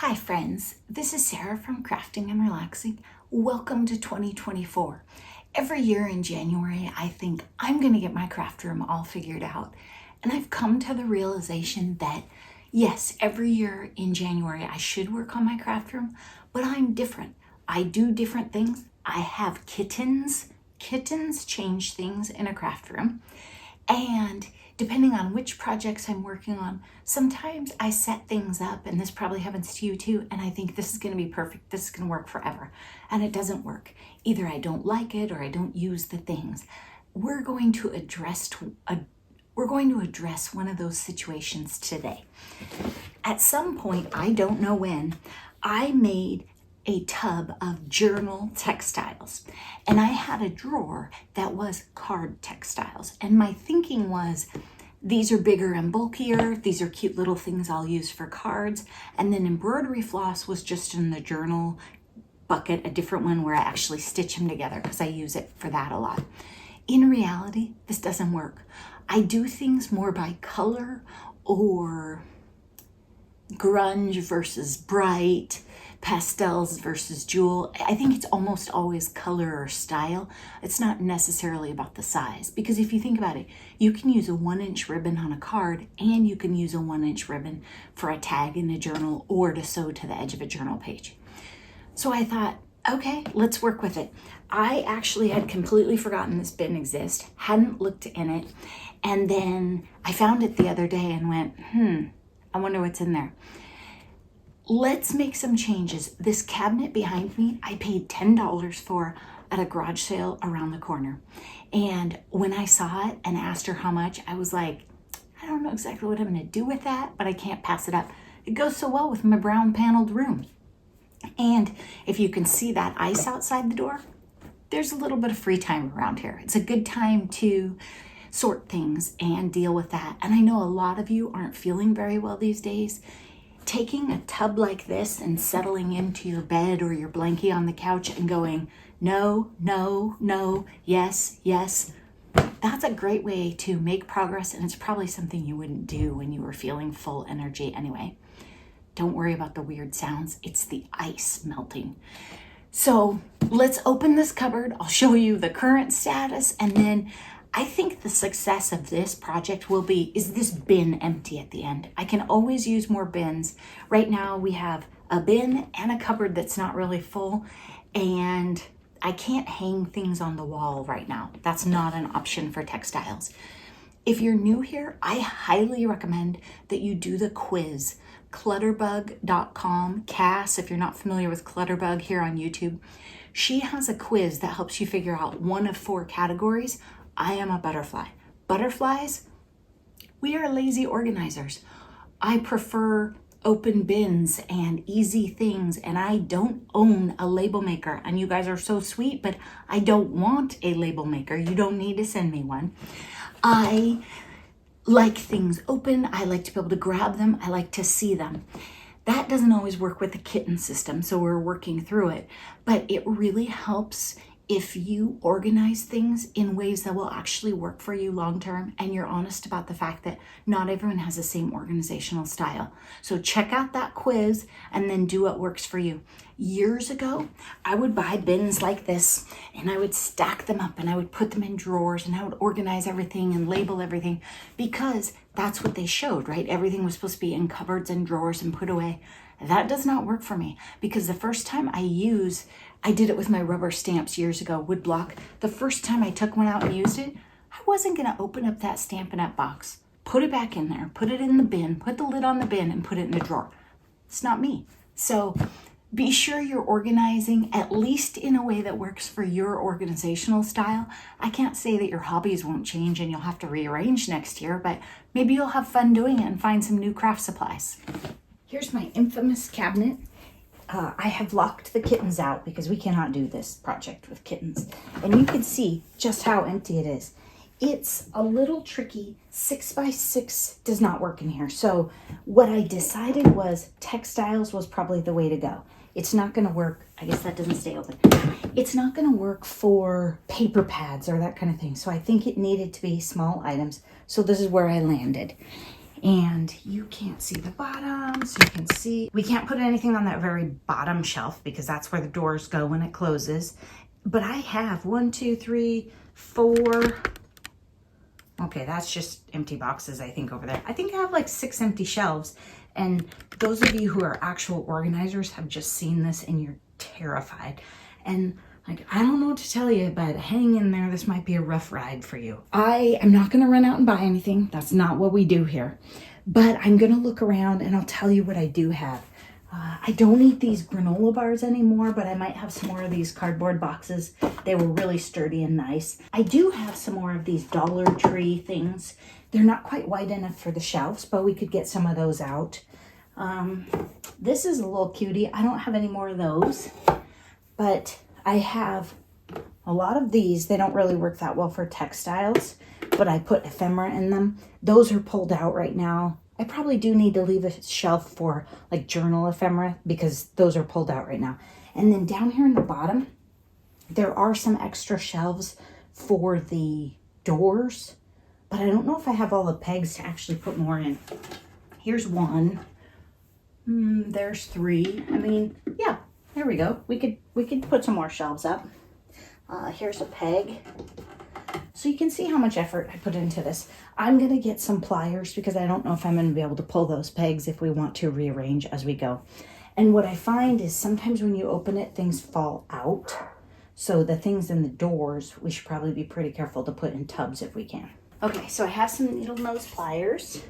Hi friends, this is Sarah from Crafting and Relaxing. Welcome to 2024. Every year in January, I think I'm going to get my craft room all figured out. And I've come to the realization that yes, every year in January I should work on my craft room, but I'm different. I do different things. I have kittens. Kittens change things in a craft room. And depending on which projects I'm working on, sometimes I set things up, and this probably happens to you too, and I think this is going to be perfect, this is going to work forever, and it doesn't work. Either I don't like it or I don't use the things. We're going to address one of those situations today. At some point, I don't know when, I made a tub of journal textiles, and I had a drawer that was card textiles, and my thinking was these are bigger and bulkier, these are cute little things I'll use for cards, and then embroidery floss was just in the journal bucket, a different one where I actually stitch them together because I use it for that a lot. In reality, this doesn't work. I do things more by color or grunge versus bright, pastels versus jewel. I think it's almost always color or style. It's not necessarily about the size, because if you think about it, you can use a 1-inch ribbon on a card, and you can use a 1-inch ribbon for a tag in a journal or to sew to the edge of a journal page. So I thought, okay, let's work with it. I actually had completely forgotten this bin exists, hadn't looked in it, and then I found it the other day and went, I wonder what's in there. Let's make some changes. This cabinet behind me, I paid $10 for at a garage sale around the corner. And when I saw it and asked her how much, I was like, I don't know exactly what I'm going to do with that, but I can't pass it up. It goes so well with my brown paneled room. And if you can see that ice outside the door, there's a little bit of free time around here. It's a good time to sort things and deal with that. And I know a lot of you aren't feeling very well these days. Taking a tub like this and settling into your bed or your blankie on the couch and going, no, no, no, yes, yes, that's a great way to make progress, and it's probably something you wouldn't do when you were feeling full energy anyway. Don't worry about the weird sounds. It's the ice melting. So let's open this cupboard. I'll show you the current status, and then I think the success of this project will be, is this bin empty at the end? I can always use more bins. Right now we have a bin and a cupboard that's not really full, and I can't hang things on the wall right now. That's not an option for textiles. If you're new here, I highly recommend that you do the quiz. Clutterbug.com, Cass, if you're not familiar with Clutterbug here on YouTube, she has a quiz that helps you figure out one of 4 categories. I am a butterfly. Butterflies, we are lazy organizers. I prefer open bins and easy things, and I don't own a label maker. And you guys are so sweet, but I don't want a label maker. You don't need to send me one. I like things open. I like to be able to grab them. I like to see them. That doesn't always work with the kitten system, so we're working through it. But it really helps if you organize things in ways that will actually work for you long term, and you're honest about the fact that not everyone has the same organizational style. So check out that quiz and then do what works for you. Years ago, I would buy bins like this, and I would stack them up, and I would put them in drawers, and I would organize everything and label everything, because that's what they showed, right? Everything was supposed to be in cupboards and drawers and put away. That does not work for me, because the first time I did it with my rubber stamps years ago, wood block. The first time I took one out and used it, I wasn't going to open up that Stampin' Up box, put it back in there, put it in the bin, put the lid on the bin, and put it in the drawer. It's not me. So be sure you're organizing at least in a way that works for your organizational style. I can't say that your hobbies won't change and you'll have to rearrange next year, but maybe you'll have fun doing it and find some new craft supplies. Here's my infamous cabinet. I have locked the kittens out because we cannot do this project with kittens. And you can see just how empty it is. It's a little tricky. 6x6 does not work in here. So what I decided was textiles was probably the way to go. It's not going to work. I guess that doesn't stay open. It's not going to work for paper pads or that kind of thing. So I think it needed to be small items. So this is where I landed. And you can't see the bottom, so you can see. We can't put anything on that very bottom shelf because that's where the doors go when it closes. But I have 1, 2, 3, 4. Okay, that's just empty boxes, I think, over there. I think I have like 6 empty shelves. And those of you who are actual organizers have just seen this and you're terrified. And like, I don't know what to tell you, but hang in there. This might be a rough ride for you. I am not going to run out and buy anything. That's not what we do here. But I'm going to look around and I'll tell you what I do have. I don't eat these granola bars anymore, but I might have some more of these cardboard boxes. They were really sturdy and nice. I do have some more of these Dollar Tree things. They're not quite wide enough for the shelves, but we could get some of those out. This is a little cutie. I don't have any more of those, but I have a lot of these. They don't really work that well for textiles, but I put ephemera in them. Those are pulled out right now. I probably do need to leave a shelf for like journal ephemera because those are pulled out right now. And then down here in the bottom, there are some extra shelves for the doors, but I don't know if I have all the pegs to actually put more in. Here's one. There's 3. I mean, yeah. There we go. We could put some more shelves up. Here's a peg. So you can see how much effort I put into this. I'm going to get some pliers because I don't know if I'm going to be able to pull those pegs if we want to rearrange as we go. And what I find is sometimes when you open it, things fall out. So the things in the doors, we should probably be pretty careful to put in tubs if we can. Okay, so I have some needle nose pliers.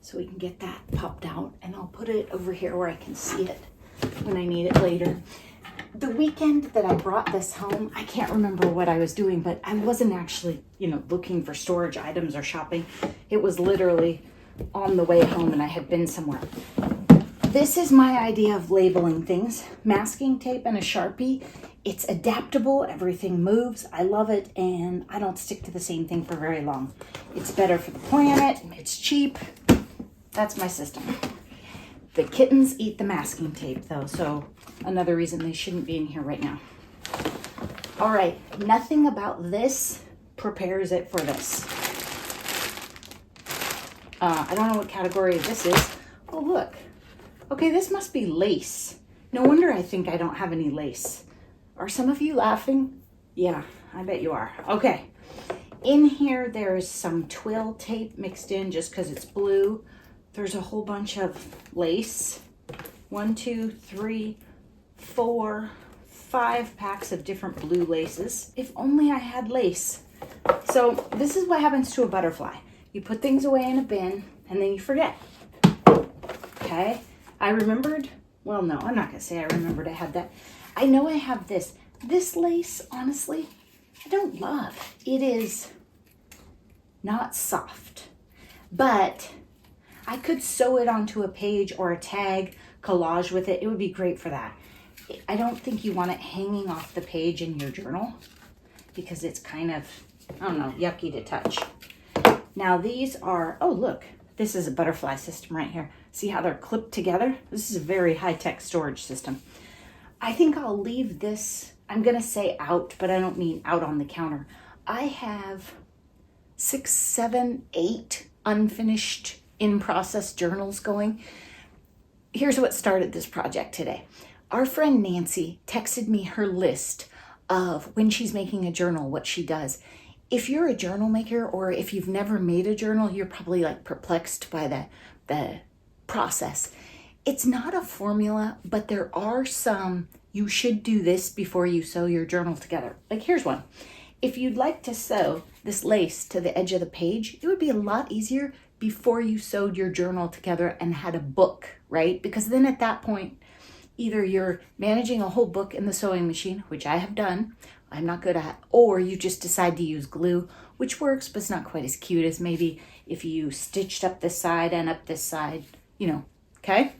So we can get that popped out, and I'll put it over here where I can see it when I need it later. The weekend that I brought this home, I can't remember what I was doing, but I wasn't actually, looking for storage items or shopping. It was literally on the way home and I had been somewhere. This is my idea of labeling things. Masking tape and a Sharpie. It's adaptable, everything moves. I love it, and I don't stick to the same thing for very long. It's better for the planet, it's cheap. That's my system. The kittens eat the masking tape though, so another reason they shouldn't be in here right now. All right, nothing about this prepares it for this. I don't know what category this is. Oh, look. Okay, this must be lace. No wonder I think I don't have any lace. Are some of you laughing? Yeah, I bet you are. Okay. In here, there's some twill tape mixed in just because it's blue. There's a whole bunch of lace. 1, 2, 3, 4, 5 packs of different blue laces. If only I had lace. So this is what happens to a butterfly. You put things away in a bin and then you forget. Okay? I remembered. Well, no, I'm not going to say I remembered I had that. I know I have this. This lace, honestly, I don't love. It is not soft, but I could sew it onto a page or a tag, collage with it. It would be great for that. I don't think you want it hanging off the page in your journal because it's kind of, I don't know, yucky to touch. Now these are, oh look, this is a butterfly system right here. See how they're clipped together? This is a very high-tech storage system. I think I'll leave this, I'm gonna say out, but I don't mean out on the counter. I have 6, 7, 8 unfinished in-process journals going. Here's what started this project today. Our friend Nancy texted me her list of when she's making a journal, what she does. If you're a journal maker or if you've never made a journal, you're probably like perplexed by the process. It's not a formula, but there are some, you should do this before you sew your journal together. Like here's one. If you'd like to sew this lace to the edge of the page, it would be a lot easier before you sewed your journal together and had a book, right? Because then at that point, either you're managing a whole book in the sewing machine, which I have done, I'm not good at, or you just decide to use glue, which works, but it's not quite as cute as maybe if you stitched up this side and up this side, okay?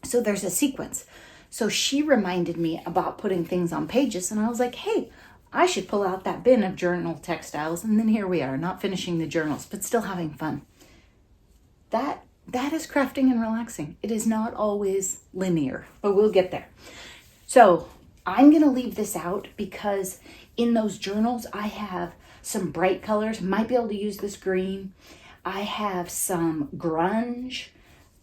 So there's a sequence. So she reminded me about putting things on pages, and I was like, hey, I should pull out that bin of journal textiles, and then here we are, not finishing the journals, but still having fun. That is crafting and relaxing. It is not always linear, but we'll get there. So I'm going to leave this out because in those journals, I have some bright colors. Might be able to use this green. I have some grunge.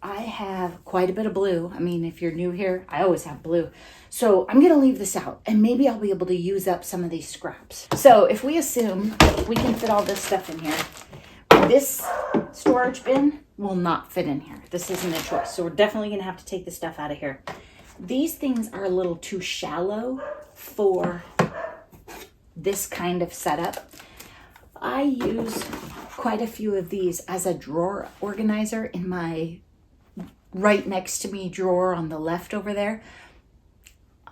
I have quite a bit of blue. I mean, if you're new here, I always have blue. So I'm gonna leave this out and maybe I'll be able to use up some of these scraps. So if we assume we can fit all this stuff in here, this storage bin will not fit in here. This isn't a choice. So we're definitely gonna have to take the stuff out of here. These things are a little too shallow for this kind of setup. I use quite a few of these as a drawer organizer in my right next to me drawer on the left over there.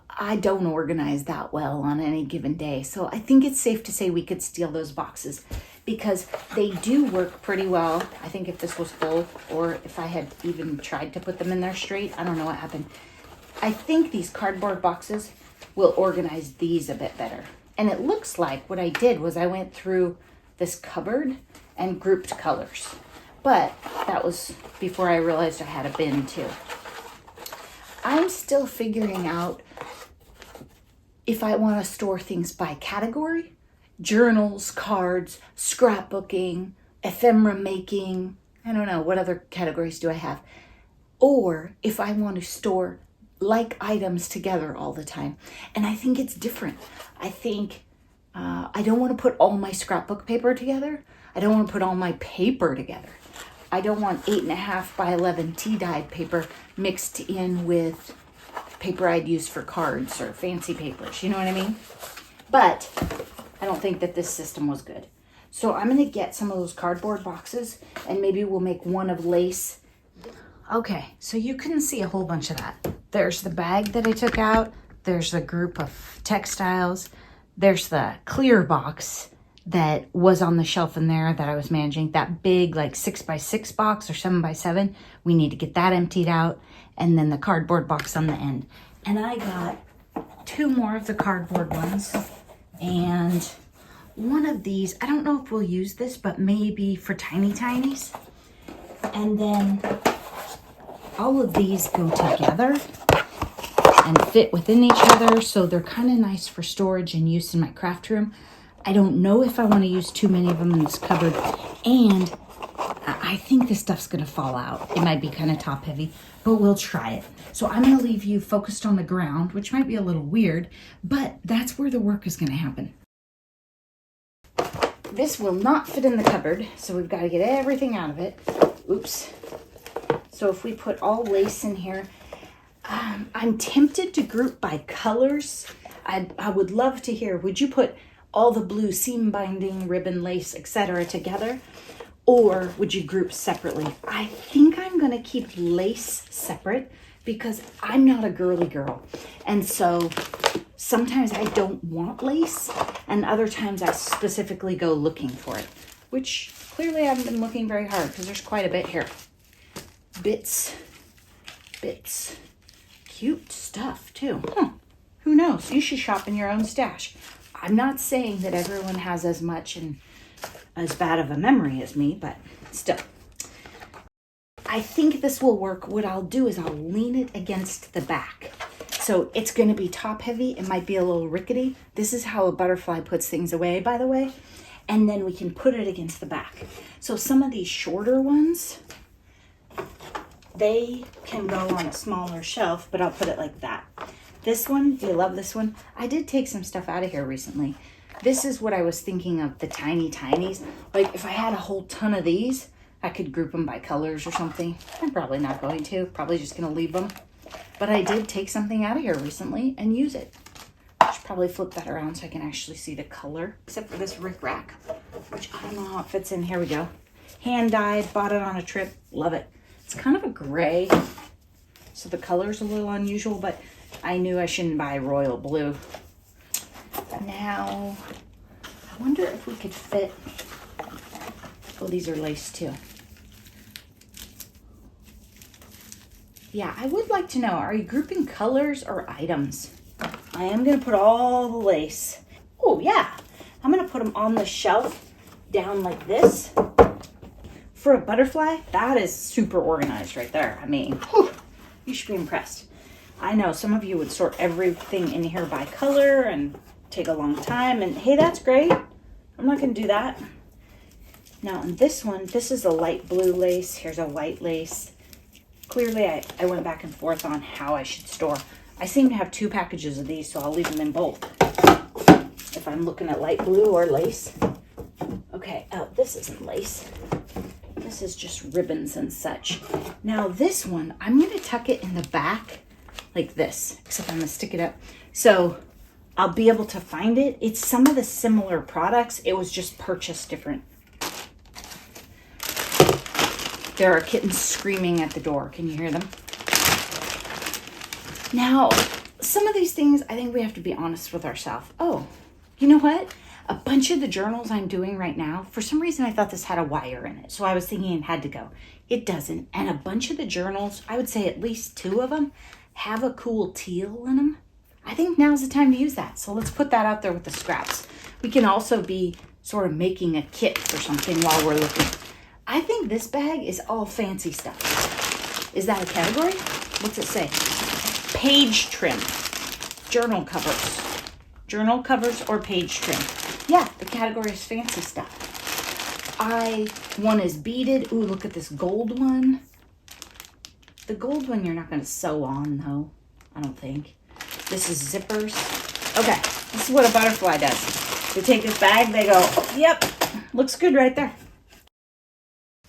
I don't organize that well on any given day. So I think it's safe to say we could steal those boxes because they do work pretty well. I think if this was full or if I had even tried to put them in there straight, I don't know what happened. I think these cardboard boxes will organize these a bit better. And it looks like what I did was I went through this cupboard and grouped colors. But that was before I realized I had a bin too. I'm still figuring out if I want to store things by category, journals, cards, scrapbooking, ephemera making, I don't know, what other categories do I have? Or if I want to store like items together all the time. And I think it's different. I think I don't want to put all my scrapbook paper together. I don't want to put all my paper together. I don't want 8.5 by 11 tea-dyed paper mixed in with paper I'd use for cards or fancy papers. You know what I mean? But I don't think that this system was good. So I'm going to get some of those cardboard boxes and maybe we'll make one of lace. Okay, so you can see a whole bunch of that. There's the bag that I took out. There's a group of textiles. There's the clear box that was on the shelf in there that I was managing. That big like 6x6 box or 7x7. We need to get that emptied out. And then the cardboard box on the end. And I got 2 more of the cardboard ones. And one of these, I don't know if we'll use this, but maybe for tiny tinies. And then all of these go together and fit within each other. So they're kind of nice for storage and use in my craft room. I don't know if I want to use too many of them in this cupboard. And I think this stuff's going to fall out. It might be kind of top heavy, but we'll try it. So I'm going to leave you focused on the ground, which might be a little weird, but that's where the work is going to happen. This will not fit in the cupboard, so we've got to get everything out of it. Oops. So if we put all lace in here, I'm tempted to group by colors. I would love to hear, would you put all the blue seam binding, ribbon, lace, etc. together? Or would you group separately? I think I'm going to keep lace separate because I'm not a girly girl. And so sometimes I don't want lace and other times I specifically go looking for it, which clearly I haven't been looking very hard because there's quite a bit here. Bits. Cute stuff too. Who knows? You should shop in your own stash. I'm not saying that everyone has as much and as bad of a memory as me, but still. I think this will work. What I'll do is I'll lean it against the back. So it's going to be top heavy. It might be a little rickety. This is how a butterfly puts things away, by the way. And then we can put it against the back. So some of these shorter ones, they can go on a smaller shelf, but I'll put it like that. This one, do you love this one? I did take some stuff out of here recently. This is what I was thinking of, the tiny tinies. Like if I had a whole ton of these, I could group them by colors or something. I'm probably not going to, probably just gonna leave them. But I did take something out of here recently and use it. I should probably flip that around so I can actually see the color, except for this rickrack, which I don't know how it fits in. Here we go. Hand dyed, bought it on a trip, love it. It's kind of a gray, so the color's a little unusual, but I knew I shouldn't buy royal blue. Now, I wonder if we could fit, oh, these are lace too. Yeah, I would like to know, are you grouping colors or items? I am gonna put all the lace. Oh yeah, I'm gonna put them on the shelf down like this. For a butterfly, that is super organized right there. I mean, whew, you should be impressed. I know some of you would sort everything in here by color and take a long time. And hey, that's great. I'm not going to do that. Now on this one, this is a light blue lace. Here's a white lace. Clearly, I went back and forth on how I should store. I seem to have 2 packages of these, so I'll leave them in bulk if I'm looking at light blue or lace. Okay, oh, this isn't lace. This is just ribbons and such. Now this one, I'm going to tuck it in the back like this, except I'm going to stick it up. So I'll be able to find it. It's some of the similar products. It was just purchased different. There are kittens screaming at the door. Can you hear them? Now, some of these things, I think we have to be honest with ourselves. Oh, you know what? A bunch of the journals I'm doing right now, for some reason I thought this had a wire in it. So I was thinking it had to go. It doesn't. And a bunch of the journals, I would say at least 2 of them, have a cool teal in them. I think now's the time to use that. So let's put that out there with the scraps. We can also be sort of making a kit for something while we're looking. I think this bag is all fancy stuff. Is that a category? What's it say? Page trim. Journal covers. Journal covers or page trim. Yeah, the category is fancy stuff. One is beaded. Ooh, look at this gold one. The gold one you're not going to sew on, though. I don't think. This is zippers. Okay, this is what a butterfly does. They take this bag, they go, oh, yep, looks good right there.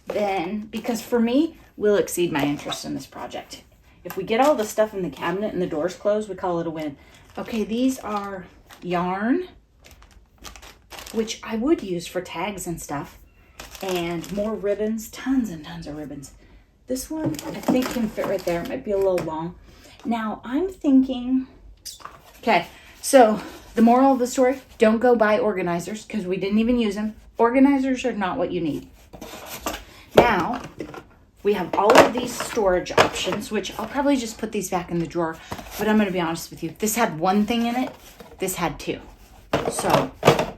Then, because for me, we'll exceed my interest in this project. If we get all the stuff in the cabinet and the doors closed, we call it a win. Okay, these are yarn, which I would use for tags and stuff. And more ribbons, tons and tons of ribbons. This one, I think, can fit right there. It might be a little long. Now, I'm thinking, okay, so the moral of the story, don't go buy organizers because we didn't even use them. Organizers are not what you need. Now, we have all of these storage options, which I'll probably just put these back in the drawer, but I'm going to be honest with you. This had 1 thing in it. This had 2. So,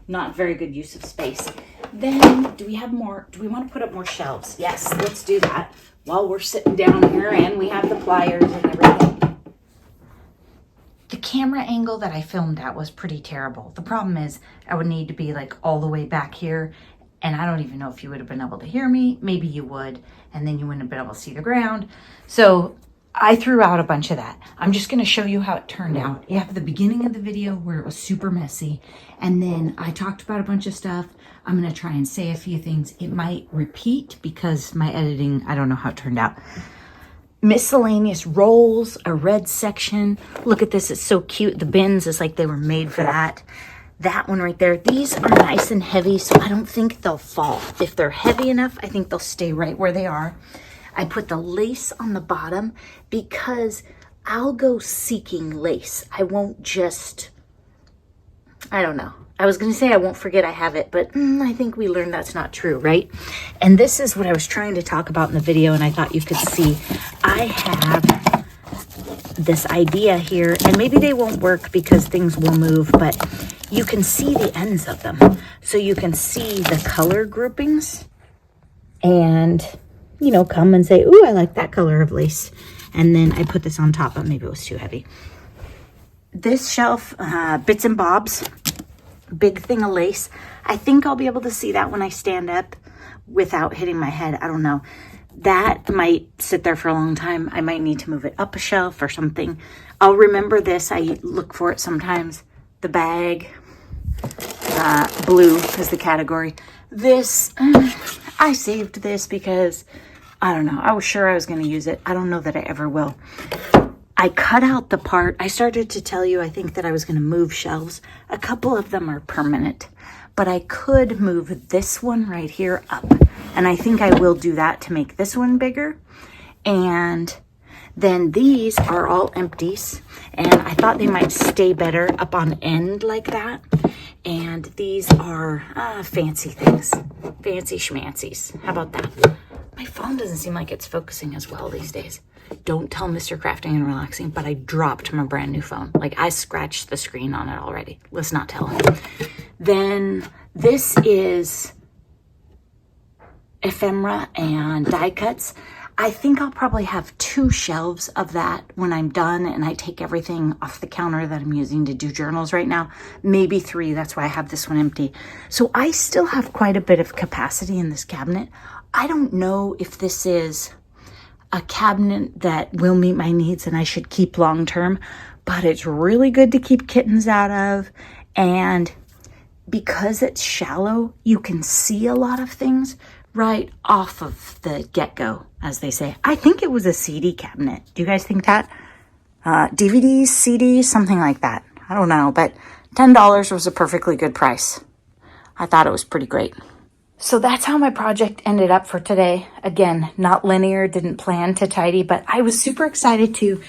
not very good use of space. Then, do we have more? Do we want to put up more shelves? Yes, let's do that while we're sitting down here and we have the pliers and everything. The camera angle that I filmed at was pretty terrible. The problem is I would need to be like all the way back here, and I don't even know if you would have been able to hear me. Maybe you would, and then you wouldn't have been able to see the ground. So I threw out a bunch of that. I'm just going to show you how it turned out. You have the beginning of the video where it was super messy, and then I talked about a bunch of stuff. I'm going to try and say a few things. It might repeat because my editing, I don't know how it turned out. Miscellaneous rolls, a red section. Look at this, it's so cute. The bins is like they were made for that. That one right there. These are nice and heavy, so I don't think they'll fall. If they're heavy enough, I think they'll stay right where they are. I put the lace on the bottom because I'll go seeking lace. I won't just, I don't know. I was going to say I won't forget I have it, but I think we learned that's not true, right? And this is what I was trying to talk about in the video, and I thought you could see. I have this idea here, and maybe they won't work because things will move, but you can see the ends of them. So you can see the color groupings and, you know, come and say, ooh, I like that color of lace. And then I put this on top, but maybe it was too heavy. This shelf, bits and bobs. Big thing of lace. I think I'll be able to see that when I stand up without hitting my head. I don't know. That might sit there for a long time. I might need to move it up a shelf or something. I'll remember this. I look for it sometimes. The bag. Blue is the category. This, I saved this because, I don't know. I was sure I was going to use it. I don't know that I ever will. I cut out the part. I started to tell you, I think that I was going to move shelves. A couple of them are permanent, but I could move this one right here up. And I think I will do that to make this one bigger. And then these are all empties. And I thought they might stay better up on end like that. And these are fancy things. Fancy schmancies. How about that? My phone doesn't seem like it's focusing as well these days. Don't tell Mr. Crafting and Relaxing, but I dropped my brand new phone. Like, I scratched the screen on it already. Let's not tell him. Then this is ephemera and die cuts. I think I'll probably have 2 shelves of that when I'm done and I take everything off the counter that I'm using to do journals right now. Maybe 3, that's why I have this one empty. So I still have quite a bit of capacity in this cabinet. I don't know if this is a cabinet that will meet my needs and I should keep long term, but it's really good to keep kittens out of. And because it's shallow, you can see a lot of things right off of the get-go, as they say. I think it was a CD cabinet. Do you guys think that? DVDs, CDs, something like that. I don't know, but $10 was a perfectly good price. I thought it was pretty great. So that's how my project ended up for today. Again, not linear, didn't plan to tidy, but I was super excited to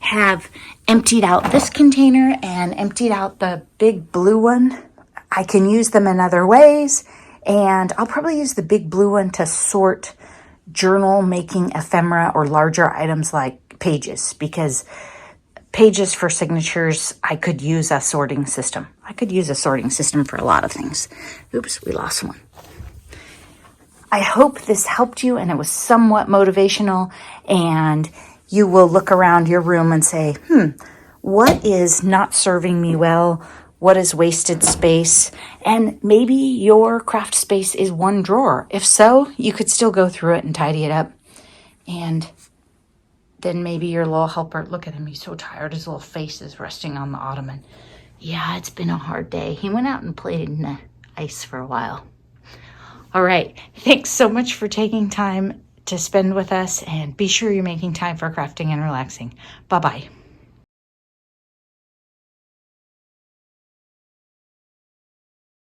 have emptied out this container and emptied out the big blue one. I can use them in other ways, and I'll probably use the big blue one to sort journal making ephemera or larger items like pages, because pages for signatures, I could use a sorting system. I could use a sorting system for a lot of things. Oops, we lost one. I hope this helped you and it was somewhat motivational, and you will look around your room and say, what is not serving me well? What is wasted space? And maybe your craft space is 1 drawer. If so, you could still go through it and tidy it up. And then maybe your little helper, look at him, he's so tired, his little face is resting on the ottoman. Yeah, it's been a hard day. He went out and played in the ice for a while. All right, thanks so much for taking time to spend with us, and be sure you're making time for crafting and relaxing. Bye-bye.